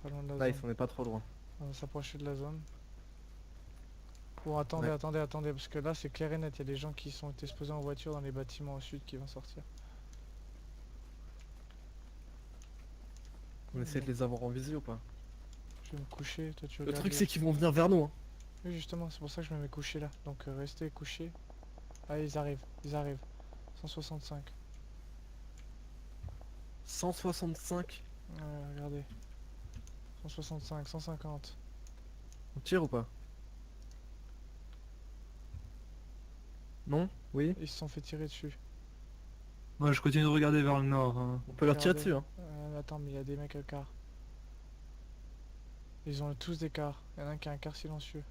Pas loin de la Nice, zone. on est pas trop loin. On va s'approcher de la zone. Bon, attendez, Ouais. attendez, parce que là c'est clair et net, il y a des gens qui sont exposés en voiture dans les bâtiments au sud qui vont sortir. On essaie de les avoir en visio ou pas? Je vais me coucher, toi tu Le regardes truc les- c'est qu'ils vont venir vers nous hein. Oui justement, c'est pour ça que je me mets couché là. Donc restez couchés. Ah ils arrivent, ils arrivent. 165. 165. Ouais, regardez. 165, 150. On tire ou pas? Non? Oui? Ils se sont fait tirer dessus. Moi je continue de regarder vers le nord. Hein. On peut leur tirer Regardez. dessus hein. Attends, mais il y a des mecs à quart. Ils ont tous des quarts. Il y en a un qui a un quart silencieux.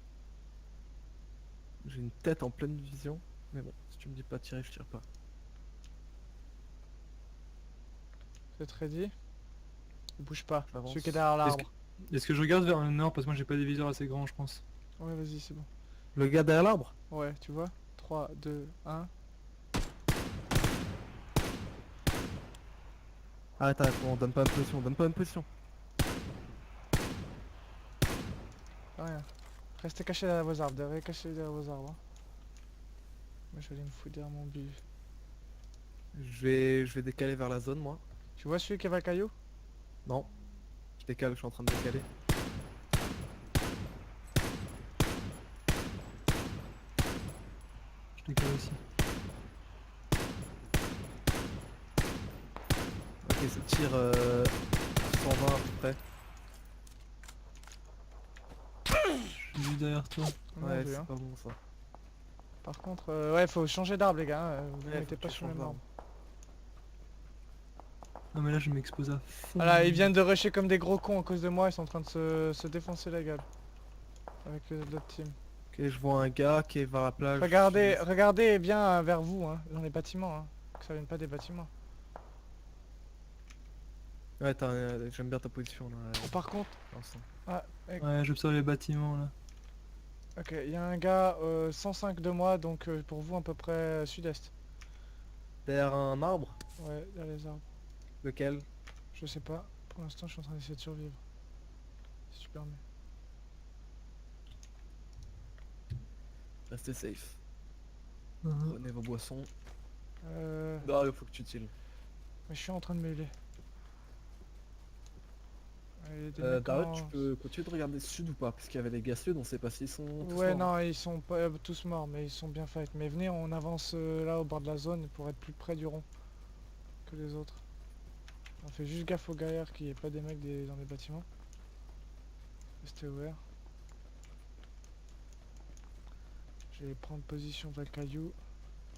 J'ai une tête en pleine vision. Mais bon, si tu me dis pas de tirer, je tire pas. Vous êtes ready? Il bouge pas. J'avance. Celui qui est derrière l'arbre. Est-ce que je regarde vers le nord parce que moi j'ai pas des viseurs assez grands je pense. Ouais, vas-y, c'est bon. Le gars derrière l'arbre? Ouais, tu vois? 3, 2, 1. Arrête, on donne pas une position, on donne pas une position. Rien. Restez cachés derrière vos arbres. Restez cachés derrière vos arbres. Hein. Moi, je vais aller me foutre derrière mon bus. Je vais décaler vers la zone moi. Tu vois celui qui va le caillou? Non. Je décale, je suis en train de décaler. Je décale aussi. Ok, ça tire 120 à peu près. Je suis derrière toi. On Ouais, l'a vu, c'est hein. pas bon ça. Par contre, ouais, faut changer d'arbre, les gars. Hein. Vous Ouais, mettez faut pas que tu sur le changes même d'arbre. arbre. Non mais là je m'expose à fond. Voilà, ils viennent de rusher comme des gros cons à cause de moi. Ils sont en train de se défoncer la gueule. Avec l'autre team. Ok, je vois un gars qui est vers la plage. Regardez bien vers vous, hein, dans les bâtiments. Hein, que ça vienne pas des bâtiments. Ouais, j'aime bien ta position là. Oh, par contre, Vincent. Ouais j'observe les bâtiments là. ok, il y a un gars 105 de moi, donc pour vous à peu près sud-est. Derrière un arbre? Ouais, derrière les arbres. Lequel? Je sais pas. Pour l'instant, je suis en train d'essayer de survivre. Si tu permets. Restez safe. Mhm. Prenez vos boissons. Euh, Non, il faut que tu tilles. mais je suis en train de m'ailer. Il y a des mecs Daryl, en- tu peux continuer de regarder sud ou pas? Parce qu'il y avait les gars sud, on sait pas s'ils sont tous Ouais, morts. non, ils sont pas tous morts, mais ils sont bien fight. Mais venez, on avance là au bord de la zone pour être plus près du rond que les autres. On fait juste gaffe aux gaillards qu'il n'y ait pas des mecs dans les bâtiments. Restez ouvert. Je vais prendre position vers le caillou.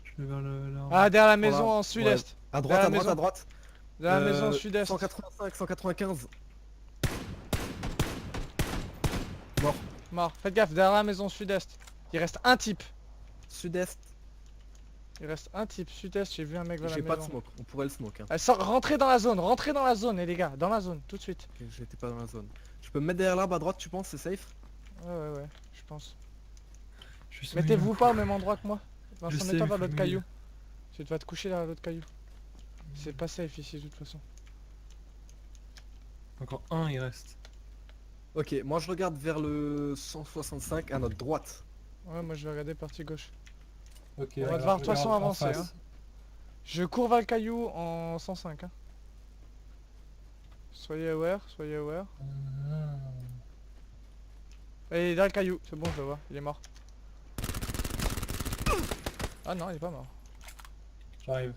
Je vais vers l'arbre. Ah, derrière la Voilà. maison en Ouais. sud-est. À droite, Derrière la à droite, maison. à droite. Derrière la maison sud-est. 185, 195. Mort. Mort. Faites gaffe, derrière la maison sud-est. Il reste un type. Sud-est. Il reste un type sud-est, j'ai vu un mec vers la J'ai maison. pas de smoke, on pourrait le smoke. Hein. Rentrez dans la zone, les gars, dans la zone, tout de suite. Ok, j'étais pas dans la zone. Je peux me mettre derrière l'arbre à droite, tu penses, c'est safe? Ouais, je pense. Je suis Mettez-vous pas au même endroit que moi. Je Vincent, sais, mets-toi mais vers faut l'autre me caillou. Tu vas te coucher derrière l'autre caillou. C'est pas safe ici de toute façon. Encore un il reste. Ok, moi je regarde vers le 165 à notre droite. Ouais, moi je vais regarder partie gauche. Ok. On va devoir de toute façon avancer. Hein. Je cours vers le caillou en 105. Hein. Soyez aware, soyez aware. Et il est derrière le caillou, c'est bon, je le vois, il est mort. Ah non, il est pas mort. J'arrive.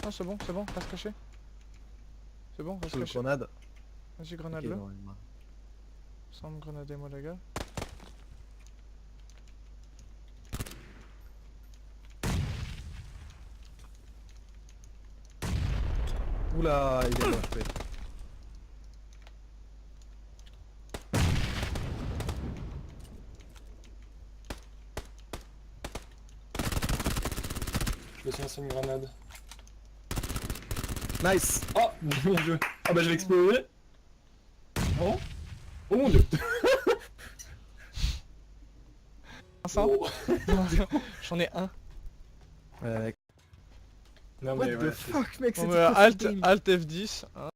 Non, c'est bon, reste caché. C'est bon, reste Je caché. grenade. Vas-y, Ok, grenade-le. non, il m'a- Sans me grenader moi les gars. Oula, il est HP. Je vais lancer une grenade. Nice. Oh mon dieu. Ah bah je vais exploser. Oh. Oh mon dieu. Vincent Oh. J'en ai un. Ouais, Non what mais the ouais, fuck, mec, Bon, c'était bah, quoi ce Alt, game? Alt F10. Hein.